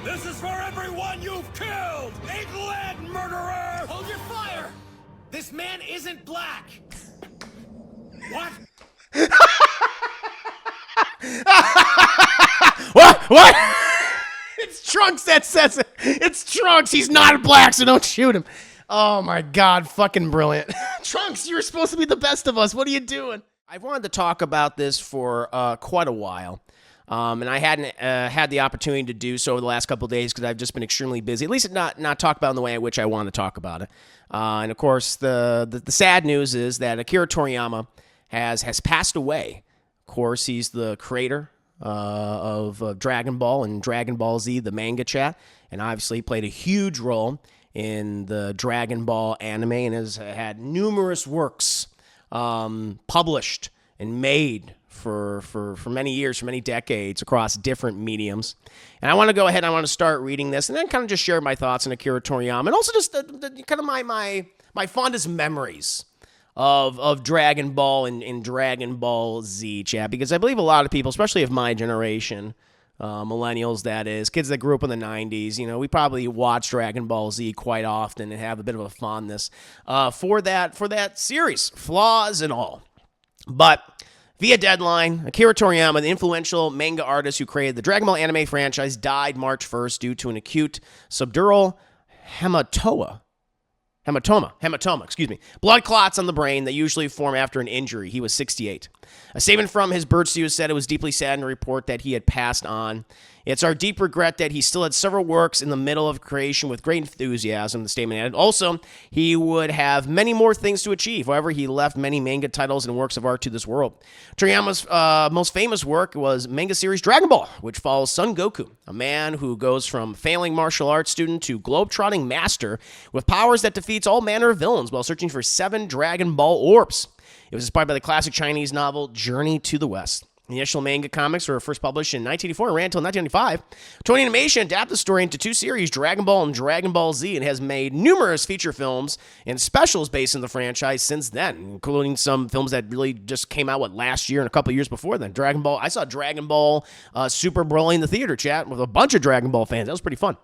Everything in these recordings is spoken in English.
This is for everyone you've killed! England, murderer! Hold your fire! This man isn't black! What? What? It's Trunks that says it. It's Trunks. He's not black, so don't shoot him. Oh, my God. Fucking brilliant. Trunks, you're supposed to be the best of us. What are you doing? I've wanted to talk about this for quite a while. And I hadn't had the opportunity to do so over the last couple of days because I've just been extremely busy. At least not talk about it in the way in which I want to talk about it. And, of course, the sad news is that Akira Toriyama has passed away. Of course, he's the creator of Dragon Ball and Dragon Ball Z, the manga chat, and obviously played a huge role in the Dragon Ball anime and has had numerous works published and made for many years, for many decades across different mediums. And I want to go ahead, I want to start reading this and then kind of just share my thoughts on Akira Toriyama and also just kind of my fondest memories of Dragon Ball and Dragon Ball Z, chat, because I believe a lot of people, especially of my generation, millennials, that is, kids that grew up in the 90s, you know, we probably watch Dragon Ball Z quite often and have a bit of a fondness for that series, flaws and all. But via Deadline, Akira Toriyama, the influential manga artist who created the Dragon Ball anime franchise, died March 1st due to an acute subdural hematoma, blood clots on the brain that usually form after an injury. He was 68. A statement from his bird studio said it was deeply saddened to report that he had passed on. It's our deep regret that he still had several works in the middle of creation with great enthusiasm, the statement added. Also, he would have many more things to achieve. However, he left many manga titles and works of art to this world. Toriyama's most famous work was manga series Dragon Ball, which follows Son Goku, a man who goes from failing martial arts student to globe-trotting master with powers that defeats all manner of villains while searching for 7 Dragon Ball orbs. It was inspired by the classic Chinese novel Journey to the West. The initial manga comics were first published in 1984 and ran until 1995. Toei Animation adapted the story into 2 series, Dragon Ball and Dragon Ball Z, and has made numerous feature films and specials based in the franchise since then, including some films that really just came out, last year and a couple of years before then. Dragon Ball, I saw Dragon Ball Super Broly in the theater, chat, with a bunch of Dragon Ball fans. That was pretty fun.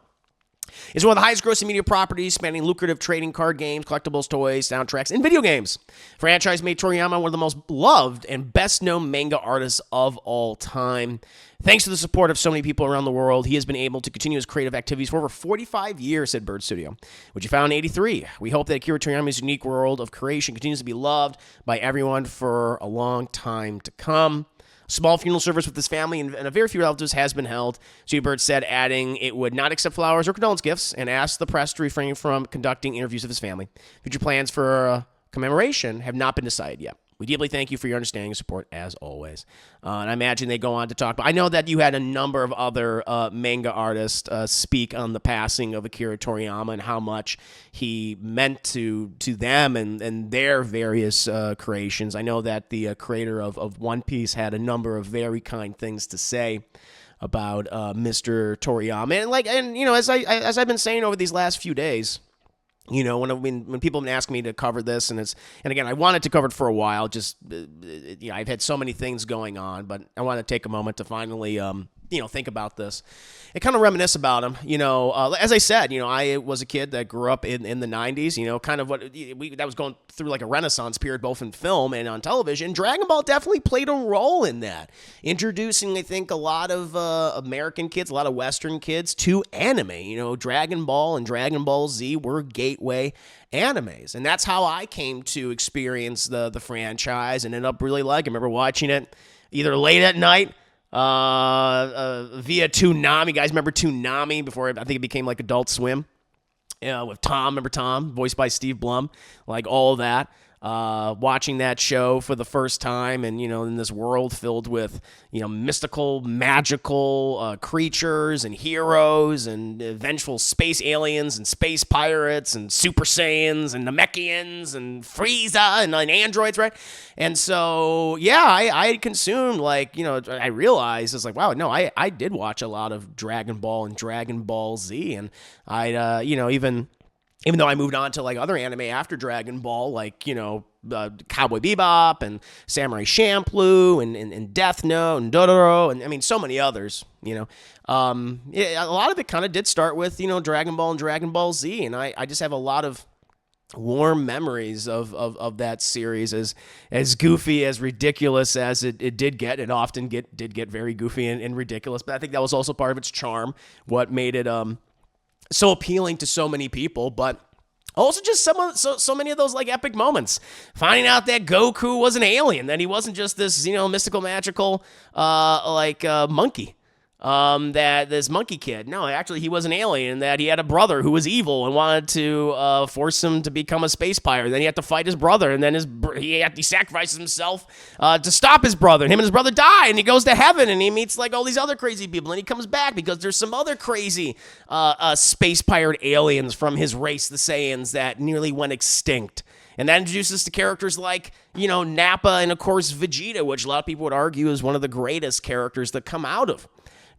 It's one of the highest grossing media properties, spanning lucrative trading card games, collectibles, toys, soundtracks, and video games. Franchise made Toriyama one of the most loved and best-known manga artists of all time. Thanks to the support of so many people around the world, he has been able to continue his creative activities for over 45 years, said Bird Studio, which he founded in 1983. We hope that Akira Toriyama's unique world of creation continues to be loved by everyone for a long time to come. Small funeral service with his family and a very few relatives has been held, Bird said, adding it would not accept flowers or condolence gifts and asked the press to refrain from conducting interviews of his family. Future plans for commemoration have not been decided yet. We deeply thank you for your understanding and support, as always. And I imagine they go on to talk, but I know that you had a number of other manga artists speak on the passing of Akira Toriyama and how much he meant to them and their various creations. I know that the creator of One Piece had a number of very kind things to say about Mr. Toriyama. And you know, as I've been saying over these last few days, you know, when people have been asking me to cover this, and again, I wanted to cover it for a while. Just I've had so many things going on, but I want to take a moment to finally think about this and kind of reminisce about him. You know, as I said, you know, I was a kid that grew up in the 90s. You know, kind of that was going through like a renaissance period, both in film and on television. Dragon Ball definitely played a role in that, introducing, I think, a lot of American kids, a lot of Western kids to anime. You know, Dragon Ball and Dragon Ball Z were gateway animes, and that's how I came to experience the franchise and ended up really liking. I remember watching it either late at night via Toonami. You guys remember Toonami before I think it became like Adult Swim? With Tom, remember Tom, voiced by Steve Blum, like all that. Watching that show for the first time, and you know, in this world filled with, you know, mystical, magical creatures and heroes and vengeful space aliens and space pirates and Super Saiyans and Namekians and Frieza and androids, right? And so, yeah, I consumed, like, you know, I realized it's like, wow, no, I did watch a lot of Dragon Ball and Dragon Ball Z, and I, you know, even though I moved on to like other anime after Dragon Ball, like, you know, Cowboy Bebop and Samurai Champloo and Death Note and Dororo and I mean so many others. A lot of it kind of did start with Dragon Ball and Dragon Ball Z, and I just have a lot of warm memories of that series, as goofy, as ridiculous as it did get. It often did get very goofy and ridiculous, but I think that was also part of its charm, what made it so appealing to so many people. But also just so many of those like epic moments, finding out that Goku was an alien, that he wasn't just this mystical magical monkey. That this monkey kid, no, actually he was an alien, that he had a brother who was evil and wanted to force him to become a space pirate. Then he had to fight his brother, and then he sacrifices himself to stop his brother, and him and his brother die, and he goes to heaven, and he meets like all these other crazy people, and he comes back because there's some other crazy space pirate aliens from his race, the Saiyans, that nearly went extinct. And that introduces us to characters like, Nappa and, of course, Vegeta, which a lot of people would argue is one of the greatest characters that come out of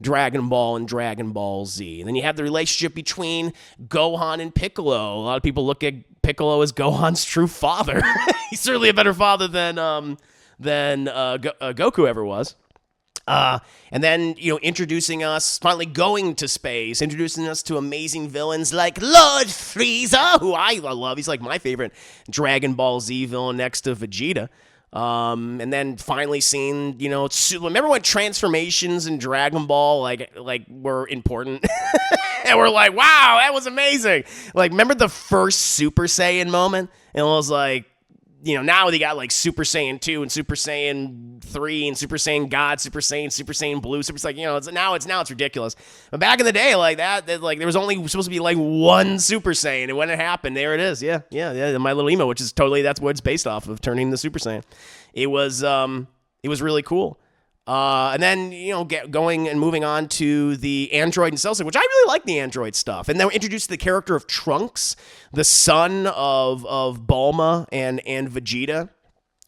Dragon Ball and Dragon Ball Z. And then you have the relationship between Gohan and Piccolo. A lot of people look at Piccolo as Gohan's true father. He's certainly a better father than Goku ever was. And then, introducing us, finally going to space, introducing us to amazing villains like Lord Frieza, who I love. He's like my favorite Dragon Ball Z villain next to Vegeta. And then finally seeing, remember when transformations in Dragon Ball like were important? And we're like, wow, that was amazing. Like, remember the first Super Saiyan moment? And it was like, now they got like Super Saiyan 2 and Super Saiyan 3 and Super Saiyan God, Super Saiyan Blue, Super Saiyan, now it's ridiculous. But back in the day, like that like there was only supposed to be like one Super Saiyan, and when it happened, there it is. Yeah. My Little Emo, which is totally, that's what it's based off of, turning the Super Saiyan. It was really cool. And then, going and moving on to the Android and Cell Stick, which I really like the Android stuff. And then we introduced the character of Trunks, the son of Bulma and Vegeta,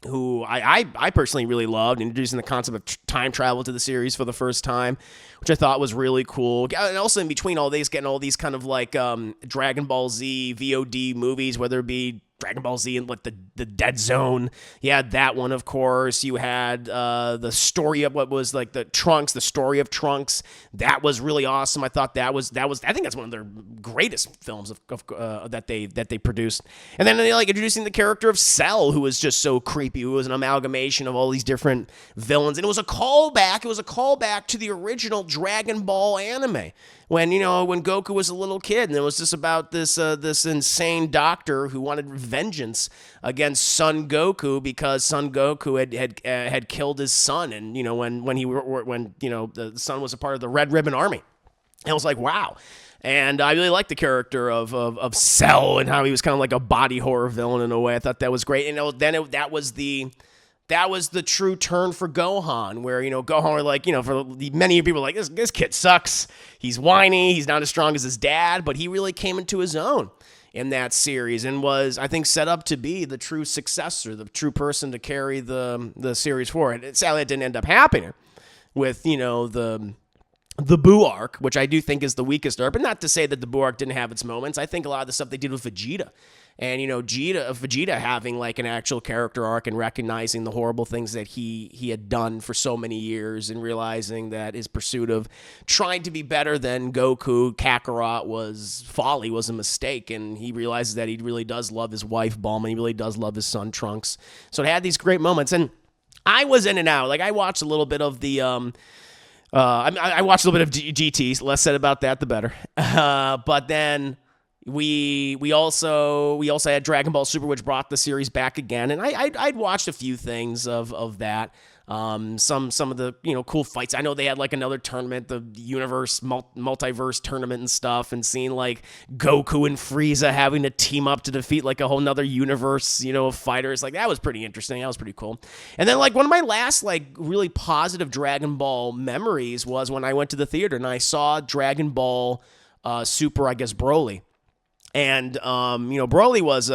who I personally really loved, introducing the concept of time travel to the series for the first time, which I thought was really cool. And also in between all these, getting all these kind of like Dragon Ball Z VOD movies, whether it be Dragon Ball Z and like the Dead Zone. You had that one, of course. You had the story of what was like the story of Trunks. That was really awesome. I thought that was I think that's one of their greatest films that they produced. And then they like introducing the character of Cell, who was just so creepy, who was an amalgamation of all these different villains. And it was a callback to the original Dragon Ball anime. When Goku was a little kid, and it was just about this insane doctor who wanted vengeance against Son Goku because Son Goku had killed his son, and when the son was a part of the Red Ribbon Army. And I was like, wow. And I really liked the character of Cell and how he was kind of like a body horror villain in a way. I thought that was great. And then that was the true turn for Gohan, where, Gohan were like, for many people like, this kid sucks. He's whiny. He's not as strong as his dad, but he really came into his own in that series and was, I think, set up to be the true successor, the true person to carry the series forward. Sadly, it didn't end up happening with, the Buu arc, which I do think is the weakest arc, but not to say that the Buu arc didn't have its moments. I think a lot of the stuff they did with Vegeta, and Vegeta having like an actual character arc and recognizing the horrible things that he had done for so many years, and realizing that his pursuit of trying to be better than Goku, Kakarot, was folly, was a mistake, and he realizes that he really does love his wife Bulma, he really does love his son Trunks. So it had these great moments, and I was in and out. Like, I watched a little bit of the I watched a little bit of GT. Less said about that, the better. But then we also had Dragon Ball Super, which brought the series back again, and I'd watched a few things of that. Some of the cool fights. I know they had like another tournament, the universe multiverse tournament and stuff, and seeing like Goku and Frieza having to team up to defeat like a whole nother universe, of fighters. Like, that was pretty interesting. That was pretty cool. And then like one of my last like really positive Dragon Ball memories was when I went to the theater and I saw Dragon Ball Super, I guess, Broly. And Broly was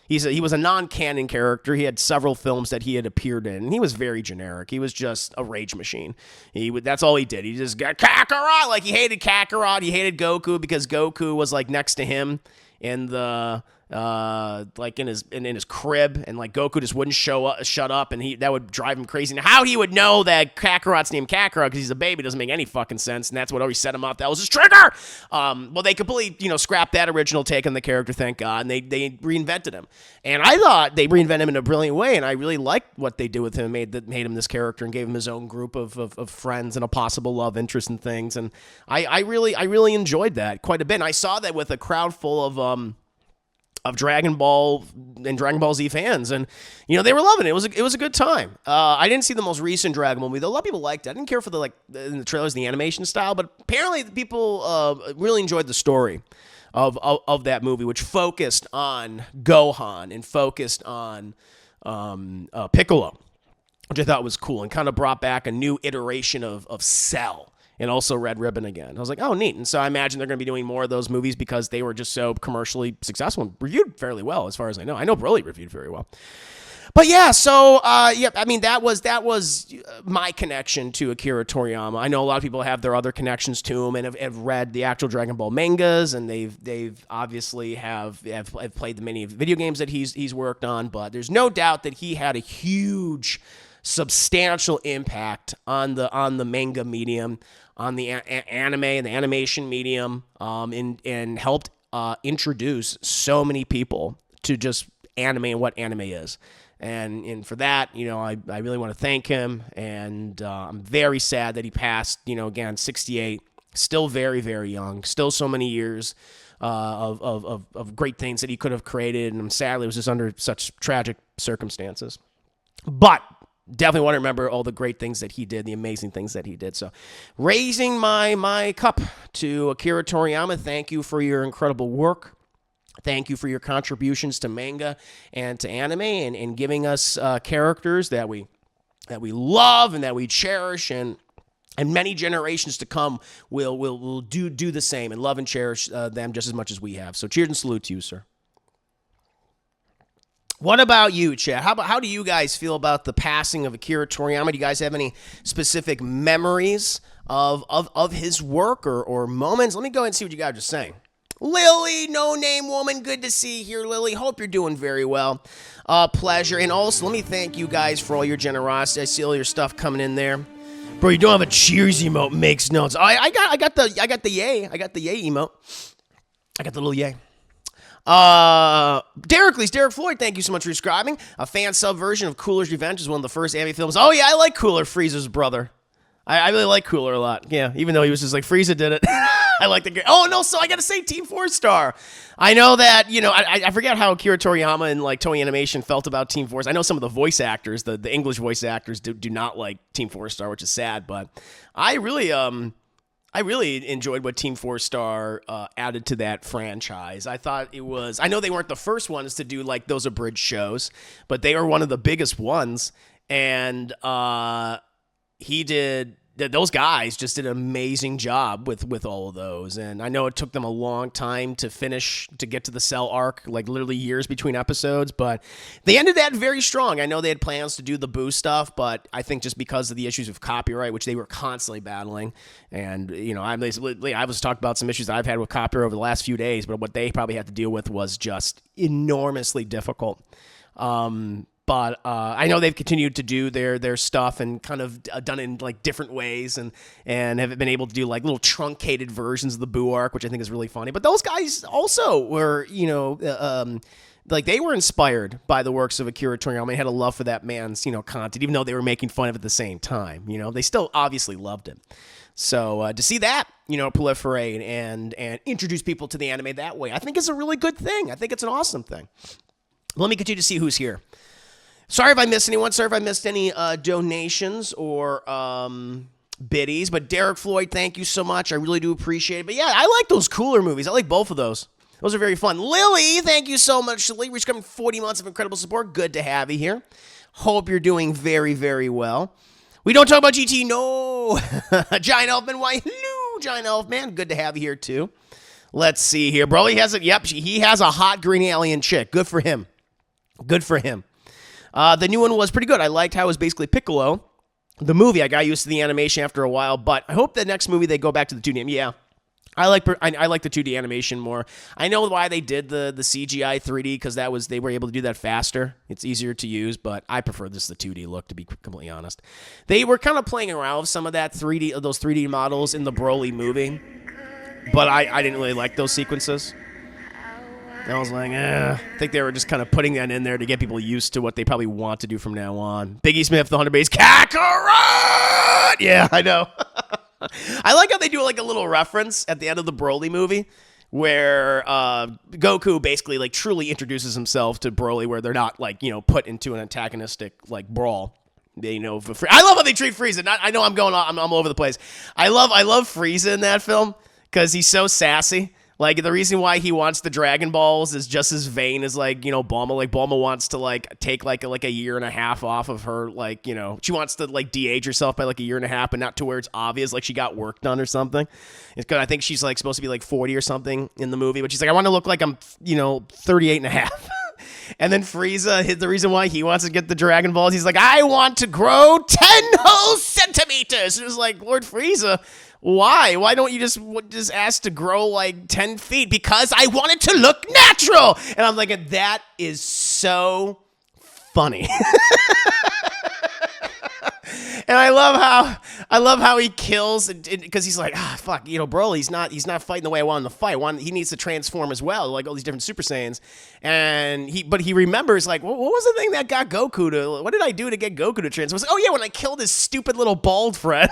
he was a non-canon character. He had several films that he had appeared in, and he was very generic. He was just a rage machine. That's all he did. He just got Kakarot. Like, he hated Kakarot. He hated Goku because Goku was like next to him in the like in his crib, and like Goku just wouldn't shut up, and that would drive him crazy. And how he would know that Kakarot's named Kakarot because he's a baby doesn't make any fucking sense, and that's what always set him up. That was his trigger. Well, they completely scrapped that original take on the character, thank God, and they reinvented him. And I thought they reinvented him in a brilliant way, and I really liked what they did with him, made him this character and gave him his own group of friends and a possible love interest and things. And I really enjoyed that quite a bit. And I saw that with a crowd full of Dragon Ball and Dragon Ball Z fans, and they were loving it. It was a good time. I didn't see the most recent Dragon Ball movie, though. A lot of people liked it. I didn't care for the trailers, the animation style, but apparently the people really enjoyed the story of that movie, which focused on Gohan and focused on Piccolo, which I thought was cool and kind of brought back a new iteration of Cell. And also Red Ribbon again. I was like, oh, neat. And so I imagine they're going to be doing more of those movies because they were just so commercially successful and reviewed fairly well, as far as I know. I know Broly reviewed very well. But yeah, so I mean that was my connection to Akira Toriyama. I know a lot of people have their other connections to him and have read the actual Dragon Ball mangas, and they've obviously have played the many video games that he's worked on. But there's no doubt that he had a huge, substantial impact on the manga medium, on the anime and the animation medium, and helped introduce so many people to just anime and what anime is. And for that, I really want to thank him, and I'm very sad that he passed, again, 68, still very, very young, still so many years of great things that he could have created, and sadly it was just under such tragic circumstances. But definitely want to remember all the great things that he did, the amazing things that he did. So raising my cup to Akira Toriyama, thank you for your incredible work. Thank you for your contributions to manga and to anime, and giving us characters that we love and that we cherish, and many generations to come will do the same and love and cherish them just as much as we have. So cheers and salute to you, sir. What about you, Chad? How do you guys feel about the passing of Akira Toriyama? Do you guys have any specific memories of his work or moments? Let me go ahead and see what you guys are saying. Lily, no name woman, good to see you here, Lily. Hope you're doing very well. Pleasure. And also, let me thank you guys for all your generosity. I see all your stuff coming in there. Bro, you don't have a cheers emote. Makes notes. I got the yay. I got the yay emote. I got the little yay. Derek Floyd, thank you so much for subscribing. A fan sub version of Cooler's Revenge is one of the first anime films. Oh yeah, I like Cooler, Frieza's brother. I really like Cooler a lot. Yeah, even though he was just like, Frieza did it. I like the. Oh no, so I gotta say Team 4-Star. I know that I forget how Akira Toriyama and like Toei Animation felt about Team 4. I know some of the voice actors, the English voice actors, do not like Team 4-Star, which is sad. But I really enjoyed what Team 4-Star added to that franchise. I thought it was. I know they weren't the first ones to do like those abridged shows, but they were one of the biggest ones, and those guys just did an amazing job with all of those. And I know it took them a long time to get to the Cell arc, like literally years between episodes, but they ended that very strong. I know they had plans to do the Boo stuff, but I think just because of the issues of copyright, which they were constantly battling, and I was talking about some issues I've had with copyright over the last few days, but what they probably had to deal with was just enormously difficult. But I know they've continued to do their stuff and kind of done it in like different ways, and have been able to do like little truncated versions of the Boo arc, which I think is really funny. But those guys also were, like they were inspired by the works of Akira Toriyama and had a love for that man's, content, even though they were making fun of it at the same time. They still obviously loved him. So to see that, proliferate and introduce people to the anime that way, I think is a really good thing. I think it's an awesome thing. Let me continue to see who's here. Sorry if I missed anyone. Sorry if I missed any donations or biddies. But Derek Floyd, thank you so much. I really do appreciate it. But yeah, I like those Cooler movies. I like both of those. Those are very fun. Lily, thank you so much. Lily, we're coming 40 months of incredible support. Good to have you here. Hope you're doing very, very well. We don't talk about GT. No. Giant Elfman, why? Hello, Giant Elfman. Good to have you here too. Let's see here. Bro, he has a hot green alien chick. Good for him. Good for him. The new one was pretty good. I liked how it was basically Piccolo. The movie, I got used to the animation after a while, but I hope the next movie they go back to the 2D. Yeah, I like the 2D animation more. I know why they did the CGI 3D because they were able to do that faster. It's easier to use, but I prefer the 2D look, to be completely honest. They were kind of playing around with some of those 3D models in the Broly movie, but I didn't really like those sequences. I was like, I think they were just kind of putting that in there to get people used to what they probably want to do from now on. Biggie Smith, the 100 base, Kakarot! Yeah, I know. I like how they do like a little reference at the end of the Broly movie where Goku basically like truly introduces himself to Broly, where they're not like, put into an antagonistic like brawl. I love how they treat Frieza. I know I'm all over the place. I love Frieza in that film because he's so sassy. Like, the reason why he wants the Dragon Balls is just as vain as, like, Bulma. Like, Bulma wants to, like, take, like a year and a half off of her, like, she wants to, like, de-age herself by, like, a year and a half, but not to where it's obvious, like, she got work done or something. It's because I think she's, like, supposed to be, like, 40 or something in the movie, but she's like, I want to look like I'm, 38 and a half. And then Frieza, the reason why he wants to get the Dragon Balls, he's like, I want to grow 10 whole centimeters. It was like, Lord Frieza, why? Why don't you just ask to grow like 10 feet? Because I want it to look natural. And I'm like, that is so funny. And I love how he kills because he's like, fuck, Broly, he's not fighting the way I want him to fight. He needs to transform as well, like all these different Super Saiyans. And he remembers, like, what was the thing that got Goku to? What did I do to get Goku to transform? Oh yeah, when I killed his stupid little bald friend.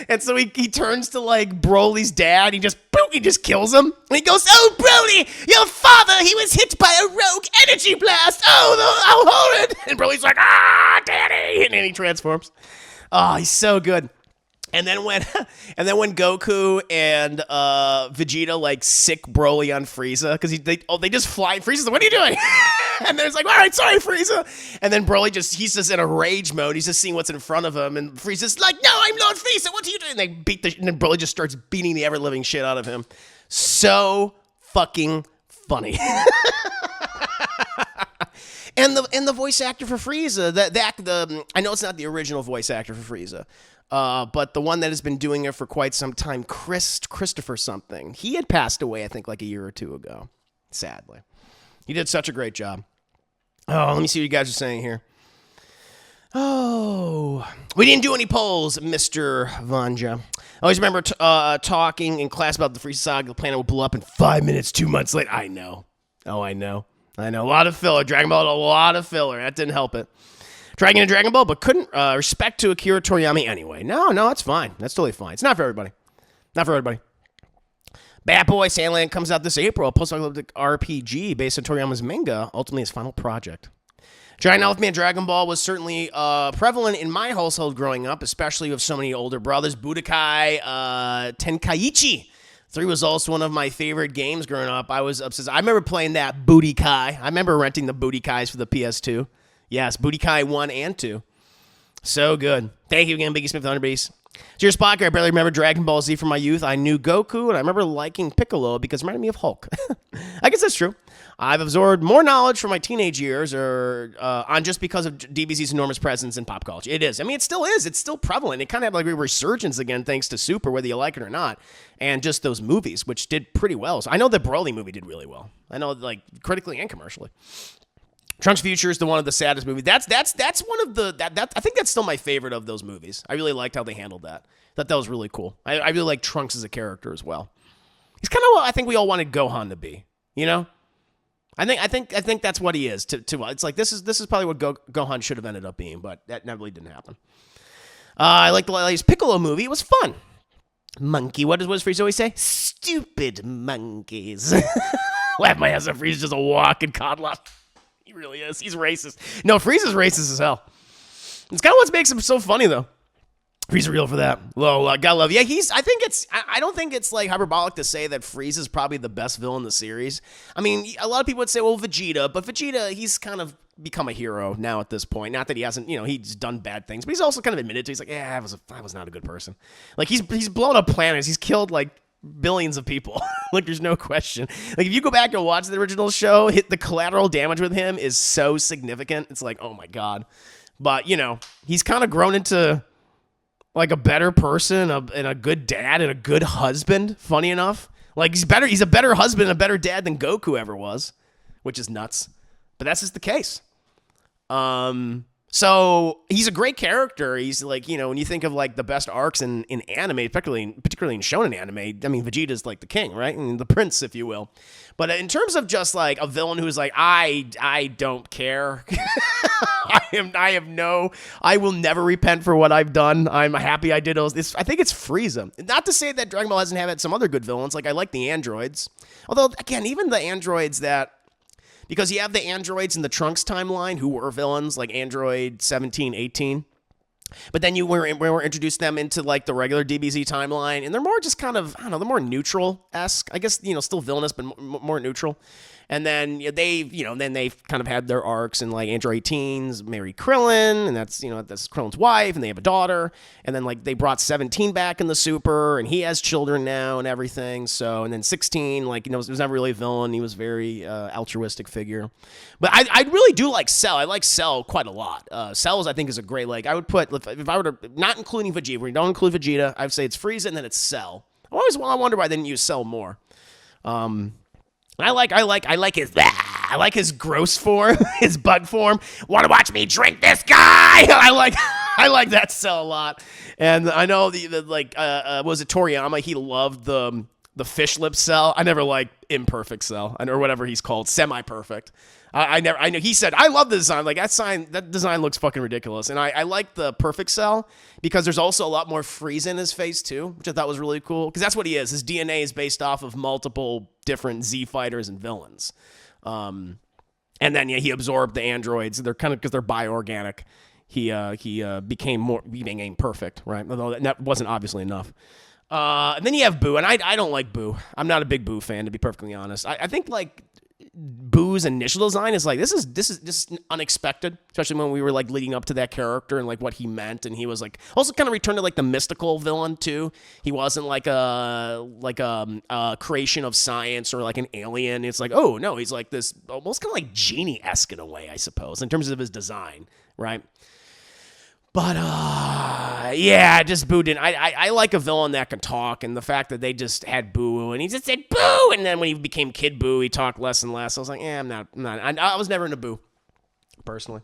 And so he turns to like Broly's dad. He just kills him. And he goes, oh Broly, your father, he was hit by a rogue energy blast. Oh, I'll hold it. And Broly's like, daddy, and then he transforms. Oh, he's so good. And then when Goku and Vegeta like sick Broly on Frieza because they just fly. Frieza's like, what are you doing? And there's like, all right, sorry, Frieza. And then Broly he's just in a rage mode. He's just seeing what's in front of him, and Frieza's like, no, I'm Lord Frieza. What are you doing? And and then Broly just starts beating the ever living shit out of him. So fucking funny. And the voice actor for Frieza, I know it's not the original voice actor for Frieza, but the one that has been doing it for quite some time, Christopher something. He had passed away, I think, like a year or two ago. Sadly, he did such a great job. Oh, let me see what you guys are saying here. Oh, we didn't do any polls, Mr. Vanja. I always remember talking in class about the Frieza saga. The planet will blow up in 5 minutes, 2 months later. I know. Oh, I know. A lot of filler. Dragon Ball had a lot of filler. That didn't help it. Tried getting a Dragon Ball, but couldn't respect to Akira Toriyama anyway. No, that's fine. That's totally fine. It's not for everybody. Bad Boy Sandland comes out this April. A post-apocalyptic RPG based on Toriyama's manga, ultimately his final project. Giant Elf Man Dragon Ball was certainly prevalent in my household growing up, especially with so many older brothers. Budokai Tenkaichi 3 was also one of my favorite games growing up. I was obsessed. I remember playing that Booty Kai. I remember renting the Booty Kais for the PS2. Yes, Booty Kai 1 and 2. So good. Thank you again, Biggie Smith, Thunderbeast. Cheers, Spocker. I barely remember Dragon Ball Z from my youth. I knew Goku, and I remember liking Piccolo because it reminded me of Hulk. I guess that's true. I've absorbed more knowledge from my teenage years on just because of DBZ's enormous presence in pop culture. It is. I mean, it still is. It's still prevalent. It kind of had like a resurgence again thanks to Super, whether you like it or not, and just those movies, which did pretty well. So I know the Broly movie did really well. I know, like, critically and commercially. Trunks Future is one of the saddest movies. That's one of the I think that's still my favorite of those movies. I really liked how they handled that. That was really cool. I really like Trunks as a character as well. He's kind of what I think we all wanted Gohan to be. I think that's what he is. To it's like this is probably what Gohan should have ended up being, but that really didn't happen. I like the latest Piccolo movie. It was fun. Monkey. What does Frieza always say? Stupid monkeys. Laugh my ass off. Frieza's just a walking coddler. He really is. He's racist. No, Frieza's racist as hell. It's kind of what makes him so funny, though. Frieza's real for that. Well, gotta love. Yeah, I don't think it's like hyperbolic to say that Frieza's probably the best villain in the series. I mean, a lot of people would say, well, Vegeta, but Vegeta, he's kind of become a hero now at this point. Not that he hasn't, he's done bad things, but he's also kind of admitted to. He's like, yeah, I was not a good person. Like he's blown up planets. He's killed like billions of people. Like there's no question. Like if you go back and watch the original show, the collateral damage with him is so significant. It's like, oh my god. But he's kind of grown into like a better person and a good dad and a good husband, funny enough. Like, he's a better husband and a better dad than Goku ever was, which is nuts. But that's just the case. So he's a great character. He's like, you know, when you think of like the best arcs in anime, particularly in shonen anime, I mean, Vegeta's like the king, right? And the prince, if you will. But in terms of just like a villain who's like, I don't care. I will never repent for what I've done. I'm happy I did those. I think it's Frieza. Not to say that Dragon Ball hasn't had some other good villains. Like, I like the androids. Although, again, even the androids that, because you have the androids in the Trunks timeline who were villains, like Android 17, 18. But then we were introduced them into like the regular DBZ timeline, and they're more just kind of, I don't know, they're more neutral-esque. I guess, you know, still villainous, but more neutral. And then they've kind of had their arcs in like Android 18's married Krillin, and that's Krillin's wife, and they have a daughter. And then like they brought 17 back in the Super, and he has children now and everything. So, and then 16, like, you know, was never really a villain. He was very altruistic figure. But I really do like Cell. I like Cell quite a lot. Cell, I think, is a great, like, I would put, if I were to, not including Vegeta, we don't include Vegeta, I would say it's Frieza and then it's Cell. I wonder why they didn't use Cell more. I like his gross form, his bug form. Want to watch me drink this guy? I like that Cell a lot. And I know was it Toriyama? He loved the fish lip Cell. I never liked imperfect Cell, or whatever he's called, semi-perfect. I know he said, I love the design. Like, that design looks fucking ridiculous. And I like the perfect Cell because there's also a lot more Frieza in his face too, which I thought was really cool. Because that's what he is. His DNA is based off of multiple different Z fighters and villains. And then, yeah, he absorbed the androids. They're kind of, because they're bioorganic. He became perfect, right? Although that wasn't obviously enough. And then you have Boo, and I don't like Boo. I'm not a big Boo fan, to be perfectly honest. I think, like, Boo's initial design is like, this is unexpected, especially when we were like leading up to that character and like what he meant. And he was like also kind of returned to like the mystical villain too. He wasn't like a creation of science or like an alien. It's like, oh no, he's like this almost kind of like genie-esque in a way, I suppose, in terms of his design, right? But, yeah, just Boo didn't. I like a villain that can talk, and the fact that they just had Boo, and he just said Boo, and then when he became Kid Boo, he talked less and less. I was like, I'm not. I was never into Boo, personally.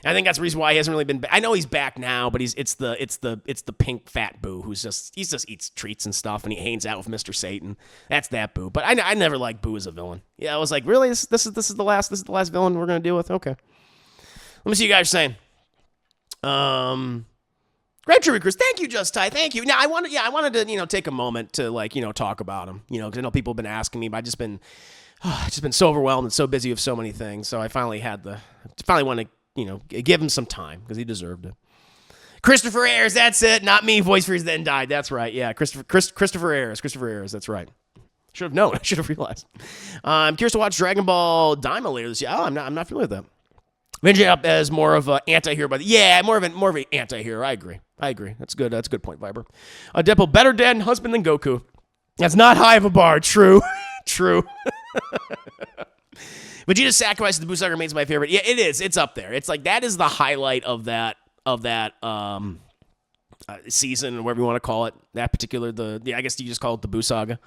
And I think that's the reason why he hasn't really been. I know he's back now, but it's the pink fat Boo who just eats treats and stuff, and he hangs out with Mr. Satan. That's that Boo. But I never liked Boo as a villain. Yeah, I was like, really, this is the last villain we're gonna deal with. Okay, let me see you guys saying. Great trivia, Chris. Thank you, Just Ty. Thank you. Now, I wanted to, take a moment to, talk about him, because I know people have been asking me, but I've just been so overwhelmed and so busy with so many things. So I finally want to, give him some time because he deserved it. Christopher Ayers, that's it. Not me. Voice Freeze then died. That's right. Yeah, Christopher Ayers. Christopher Ayers. That's right. Should have known. I should have realized. I'm curious to watch Dragon Ball Daima later this year. Oh, I'm not familiar with that. Vengeance up as more of an anti-hero, but yeah, more of an anti-hero. I agree. That's good. That's a good point, Viber. Deadpool, better dad and husband than Goku. That's not high of a bar. True. Vegeta's sacrifice of the Buu remains my favorite. Yeah, it is. It's up there. It's like that is the highlight of that season, or whatever you want to call it. That particular I guess you just call it the Buu saga.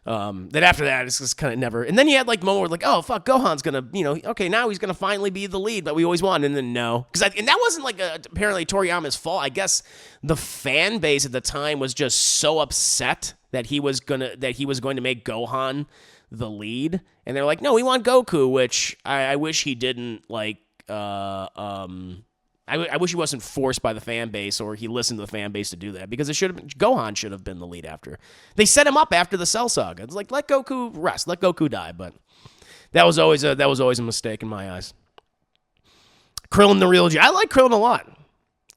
Then after that, it's just kind of never. And then you had like moment where like, oh fuck, Gohan's gonna, okay, now he's gonna finally be the lead that we always wanted, and then no, and that wasn't like apparently Toriyama's fault. I guess the fan base at the time was just so upset that he was going to make Gohan the lead, and they're like, no, we want Goku, which I wish he didn't like. I wish he wasn't forced by the fan base, or he listened to the fan base to do that, because Gohan should have been the lead after. They set him up after the Cell Saga. It's like, let Goku rest, let Goku die, but that was always a mistake in my eyes. Krillin the real G. I like Krillin a lot.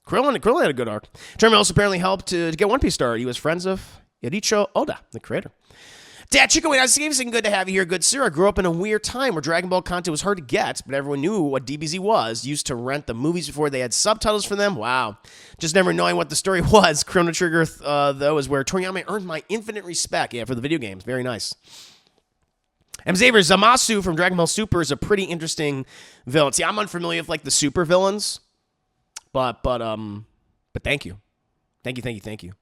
Krillin had a good arc. Herman also apparently helped to get One Piece started. He was friends of Yoricho Oda, the creator. Dad, Chico, it's good to have you here, good sir. I grew up in a weird time where Dragon Ball content was hard to get, but everyone knew what DBZ was. Used to rent the movies before they had subtitles for them. Wow. Just never knowing what the story was. Chrono Trigger, though, is where Toriyama earned my infinite respect. Yeah, for the video games. Very nice. M. Xavier, Zamasu from Dragon Ball Super is a pretty interesting villain. See, I'm unfamiliar with, like, the super villains, but thank you. Thank you.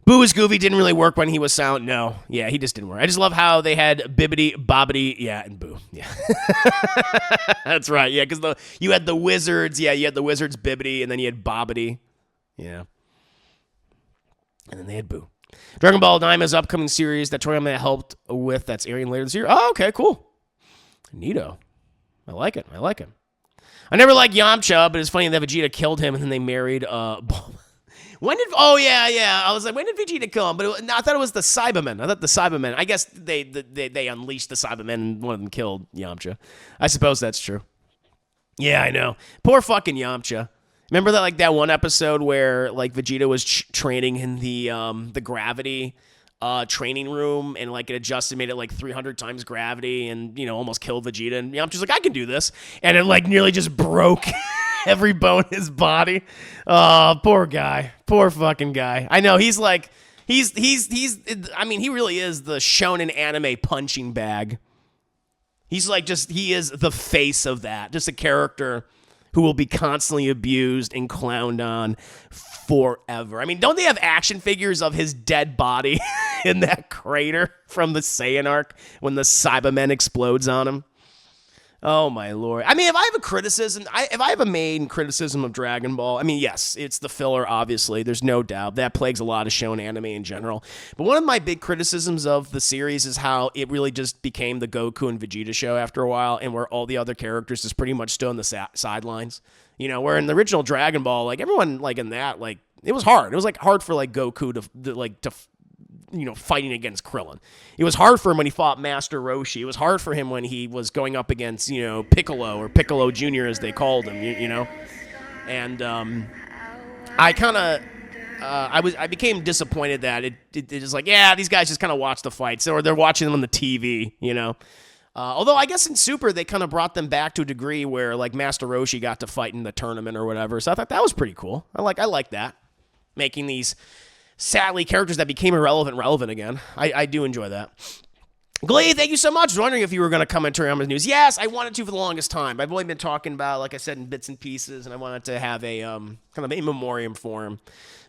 Boo is goofy. Didn't really work when he was silent. No. Yeah, he just didn't work. I just love how they had Bibbidi, Bobbidi, yeah, and Boo. Yeah. That's right. Yeah, because you had the wizards. Yeah, you had the wizards, Bibbidi, and then you had Bobbidi. Yeah. And then they had Boo. Dragon Ball Daima's upcoming series that Toriyama helped with, that's airing later this year. Oh, okay, cool. Neato. I like it. I never liked Yamcha, but it's funny that Vegeta killed him and then they married when did? Oh yeah. I was like, when did Vegeta kill him? But I thought it was the Cybermen. I guess they unleashed the Cybermen and one of them killed Yamcha. I suppose that's true. Yeah, I know. Poor fucking Yamcha. Remember that one episode where like Vegeta was training in the gravity training room and like it adjusted, made it like 300 times gravity, and almost killed Vegeta. And Yamcha's like, I can do this, and it like nearly just broke every bone in his body. Poor guy. Poor fucking guy. I know, he's like, he's I mean, he really is the shonen anime punching bag. He's like he is the face of that. Just a character who will be constantly abused and clowned on forever. I mean, don't they have action figures of his dead body in that crater from the Saiyan arc when the Cybermen explodes on him? Oh, my Lord. I mean, if I have a criticism, if I have a main criticism of Dragon Ball, I mean, yes, it's the filler, obviously. There's no doubt. That plagues a lot of shonen anime in general. But one of my big criticisms of the series is how it really just became the Goku and Vegeta show after a while, and where all the other characters just pretty much stood on the sidelines. Where in the original Dragon Ball, like, everyone, like, in that, like, it was hard. It was, like, hard for, like, Goku to fighting against Krillin. It was hard for him when he fought Master Roshi. It was hard for him when he was going up against, Piccolo, or Piccolo Jr. as they called him, And I kind of, I became disappointed that it is like, yeah, these guys just kind of watch the fights, or they're watching them on the TV, Although I guess in Super, they kind of brought them back to a degree where, like, Master Roshi got to fight in the tournament or whatever. So I thought that was pretty cool. I like that. Making these sadly characters that became relevant again. I do enjoy that. Glee, thank you so much. I was wondering if you were going to come on Toriyama's news. Yes, I wanted to for the longest time. I've only been talking about, like I said, in bits and pieces, and I wanted to have a kind of a memoriam for him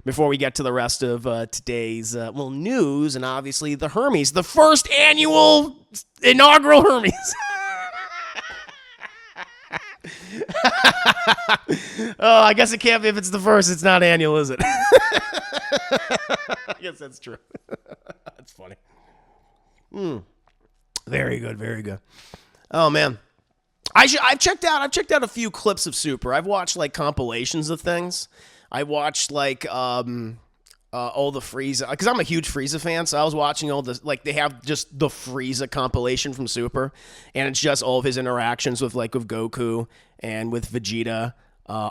before we get to the rest of today's news, and obviously the Hermes, the first annual inaugural Hermes. Oh, I guess it can't be if it's the first. It's not annual, is it? I guess that's true. That's funny. Very good. Oh man, I've checked out a few clips of Super. I've watched like compilations of things. I watched like all the Frieza, because I'm a huge Frieza fan, so I was watching all the, like, they have just the Frieza compilation from Super, and it's just all of his interactions with Goku and with Vegeta. I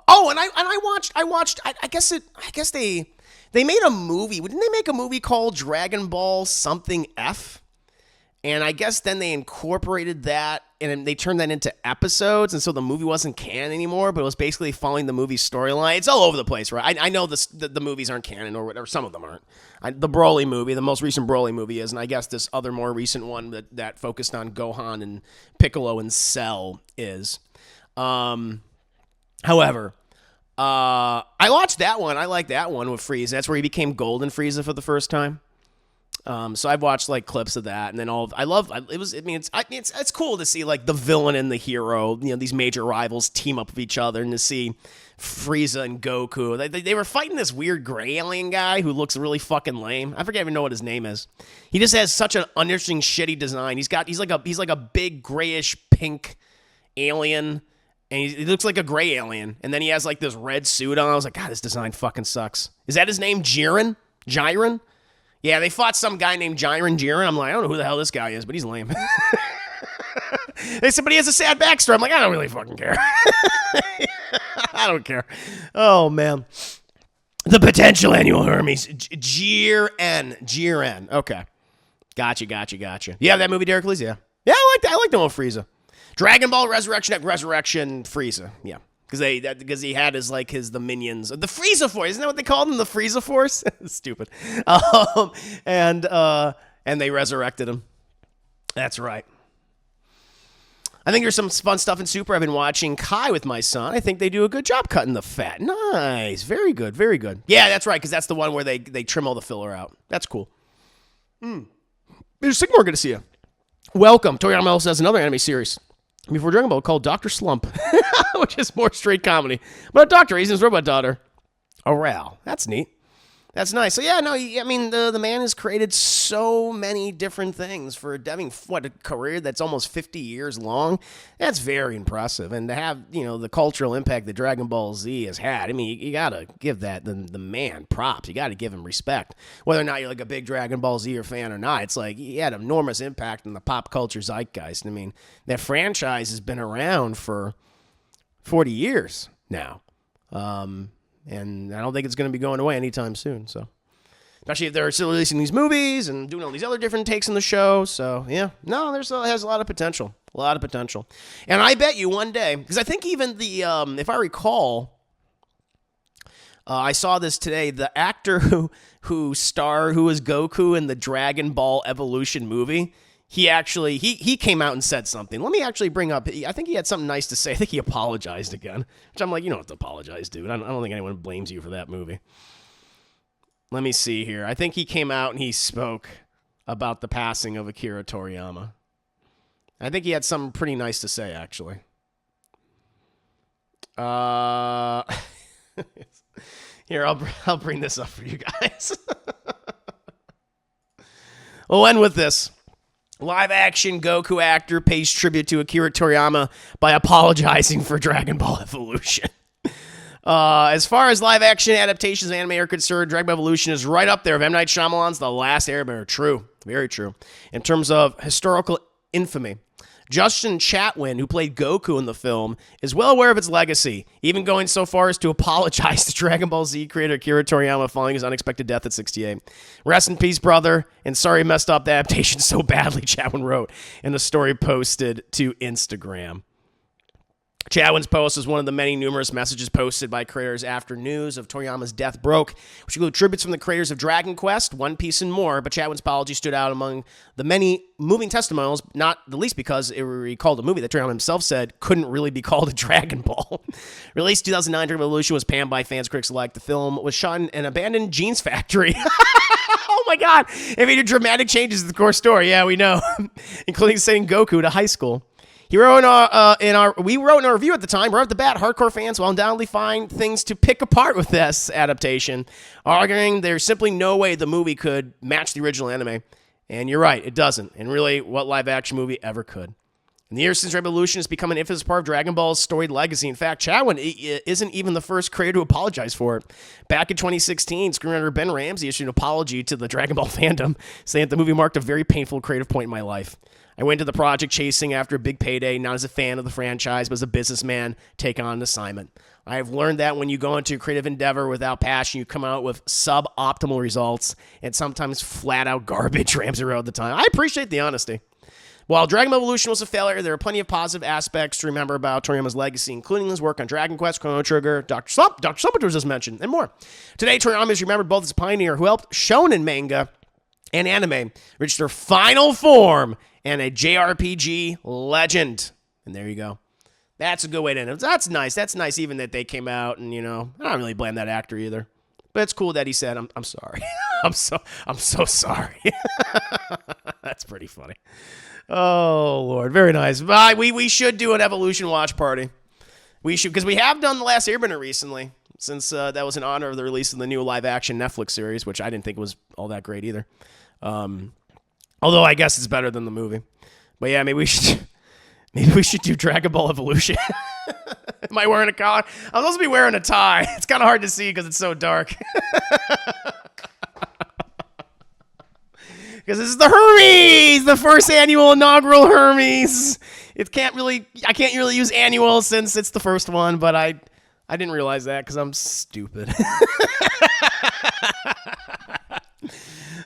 guess they made a movie. Didn't they make a movie called Dragon Ball something F? And I guess then they incorporated that, and they turned that into episodes, and so the movie wasn't canon anymore, but it was basically following the movie's storyline. It's all over the place, right? I know the movies aren't canon, or whatever. Some of them aren't. The Broly movie, the most recent Broly movie is, and I guess this other more recent one that focused on Gohan and Piccolo and Cell is. However, I watched that one. I like that one with Frieza. That's where he became Golden Frieza for the first time. So I've watched like clips of that, and then it's cool to see like the villain and the hero, these major rivals team up with each other, and to see Frieza and Goku. They were fighting this weird gray alien guy who looks really fucking lame. I even know what his name is. He just has such an uninteresting, shitty design. He's like a big grayish pink alien, and he looks like a gray alien, and then he has like this red suit on. I was like, God, this design fucking sucks. Is that his name, Jiren? Yeah, they fought some guy named Jiren. I'm like, I don't know who the hell this guy is, but he's lame. They said, but he has a sad backstory. I'm like, I don't really fucking care. I don't care. Oh, man. The potential annual Hermes. Jiren. Okay. Gotcha. Yeah, that movie, Derek Lees, yeah. Yeah, I like the one with Frieza. Dragon Ball Resurrection Frieza. Yeah. Because he had the minions, the Frieza Force, isn't that what they called them? The Frieza Force? Stupid. And they resurrected him. That's right. I think there's some fun stuff in Super. I've been watching Kai with my son. I think they do a good job cutting the fat. Nice. Very good. Very good. Yeah, that's right, because that's the one where they trim all the filler out. That's cool. Mr. Sigmore, good to see you. Welcome. Toriyama also has another anime series before Dragon Ball called Dr. Slump, which is more straight comedy. But a doctor, he's his robot daughter. Oral. That's neat. That's nice. So, yeah, no, I mean, the man has created so many different things for having, a career that's almost 50 years long. That's very impressive. And to have, the cultural impact that Dragon Ball Z has had, I mean, you got to give that, the man, props. You got to give him respect. Whether or not you're like a big Dragon Ball Z fan or not, it's like he had enormous impact on the pop culture zeitgeist. I mean, that franchise has been around for 40 years now. And I don't think it's going to be going away anytime soon. So, especially if they're still releasing these movies and doing all these other different takes in the show. So, yeah, no, it has a lot of potential. A lot of potential. And I bet you one day, because I think even if I recall, I saw this today, the actor who was Goku in the Dragon Ball Evolution movie, he came out and said something. Let me actually bring up, I think he had something nice to say. I think he apologized again, which I'm like, you don't have to apologize, dude. I don't think anyone blames you for that movie. Let me see here. I think he came out and he spoke about the passing of Akira Toriyama. I think he had something pretty nice to say, actually. Here, I'll bring this up for you guys. We'll end with this. Live-action Goku actor pays tribute to Akira Toriyama by apologizing for Dragon Ball Evolution. As far as live-action adaptations of anime are concerned, Dragon Ball Evolution is right up there with M. Night Shyamalan's The Last Airbender. True. Very true. In terms of historical infamy, Justin Chatwin, who played Goku in the film, is well aware of its legacy, even going so far as to apologize to Dragon Ball Z creator Akira Toriyama following his unexpected death at 68. Rest in peace, brother, and sorry I messed up the adaptation so badly, Chatwin wrote in a story posted to Instagram. Chatwin's post is one of the many numerous messages posted by creators after news of Toriyama's death broke, which include tributes from the creators of Dragon Quest, One Piece, and more, but Chatwin's apology stood out among the many moving testimonials, not the least because it recalled a movie that Toriyama himself said couldn't really be called a Dragon Ball. Released 2009, Dragon Ball Evolution was panned by fans, critics alike. The film was shot in an abandoned jeans factory. Oh my god! It made dramatic changes to the core story, yeah, we know, including sending Goku to high school. We wrote in our review at the time, right off the bat, hardcore fans will undoubtedly find things to pick apart with this adaptation, arguing there's simply no way the movie could match the original anime. And you're right, it doesn't. And really, what live-action movie ever could? In the years since Revolution has become an infamous part of Dragon Ball's storied legacy. In fact, Chatwin isn't even the first creator to apologize for it. Back in 2016, screenwriter Ben Ramsey issued an apology to the Dragon Ball fandom, saying that the movie marked a very painful creative point in my life. I went to the project chasing after a big payday, not as a fan of the franchise, but as a businessman taking on an assignment. I have learned that when you go into a creative endeavor without passion, you come out with suboptimal results and sometimes flat-out garbage, Ramsey wrote at the time. I appreciate the honesty. While Dragon Ball Evolution was a failure, there are plenty of positive aspects to remember about Toriyama's legacy, including his work on Dragon Quest, Chrono Trigger, Dr. Slump was just mentioned, and more. Today, Toriyama is remembered both as a pioneer who helped shonen manga and anime reach their final form, and a JRPG legend. And there you go. That's a good way to end it. That's nice. That's nice even that they came out and, I don't really blame that actor either. But it's cool that he said, I'm sorry. I'm so sorry. That's pretty funny. Oh, Lord. Very nice. But we should do an Evolution watch party. We should, because we have done The Last Airbender recently, since that was in honor of the release of the new live-action Netflix series, which I didn't think was all that great either. Although I guess it's better than the movie. But yeah, maybe we should do Dragon Ball Evolution. Am I wearing a collar? I'm supposed to be wearing a tie. It's kind of hard to see because it's so dark. Because this is the Hermes, the first annual inaugural Hermes. I can't really use annual since it's the first one, but I didn't realize that because I'm stupid.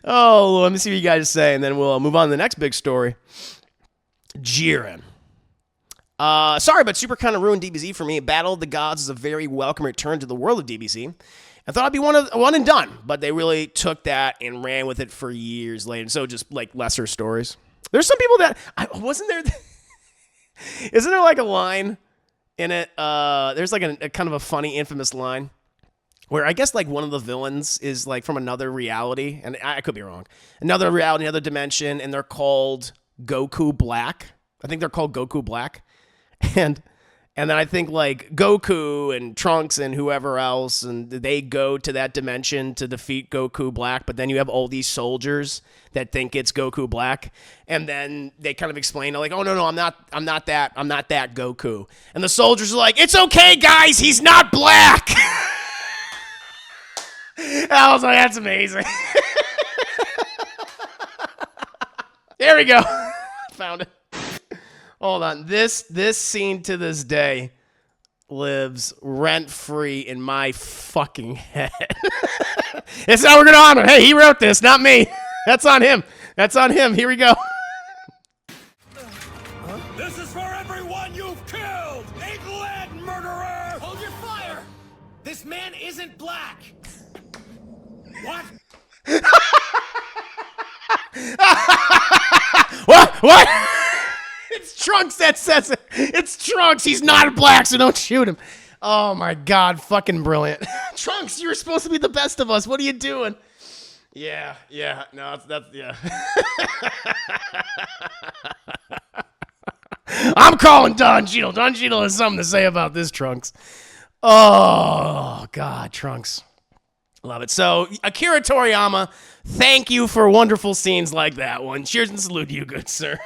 Oh, let me see what you guys say, and then we'll move on to the next big story. Jiren. Sorry, but Super kind of ruined DBZ for me. Battle of the Gods is a very welcome return to the world of DBZ. I thought I'd be one and done, but they really took that and ran with it for years later. So just like lesser stories. There's some people that wasn't there. Isn't there like a line in it? There's like a kind of a funny, infamous line where I guess like one of the villains is like from another reality, and I could be wrong. Another reality, another dimension, and they're called Goku Black. I think they're called Goku Black. And then I think like Goku and Trunks and whoever else, and they go to that dimension to defeat Goku Black, but then you have all these soldiers that think it's Goku Black, and then they kind of explain like, oh no, I'm not that Goku. And the soldiers are like, it's okay guys, he's not black. I was like, that's amazing. There we go. Found it. Hold on. This scene to this day lives rent-free in my fucking head. It's how we're going to honor. Hey, he wrote this, not me. That's on him. That's on him. Here we go. This is for everyone you've killed! England, murderer! Hold your fire! This man isn't black! What? What? It's Trunks that says it. It's Trunks. He's not black, so don't shoot him. Oh my God, fucking brilliant. Trunks, you were supposed to be the best of us. What are you doing? Yeah. No, that's yeah. I'm calling Don Cheadle. Don Cheadle has something to say about this, Trunks. Oh God, Trunks. Love it. So, Akira Toriyama, thank you for wonderful scenes like that one. Cheers and salute to you, good sir.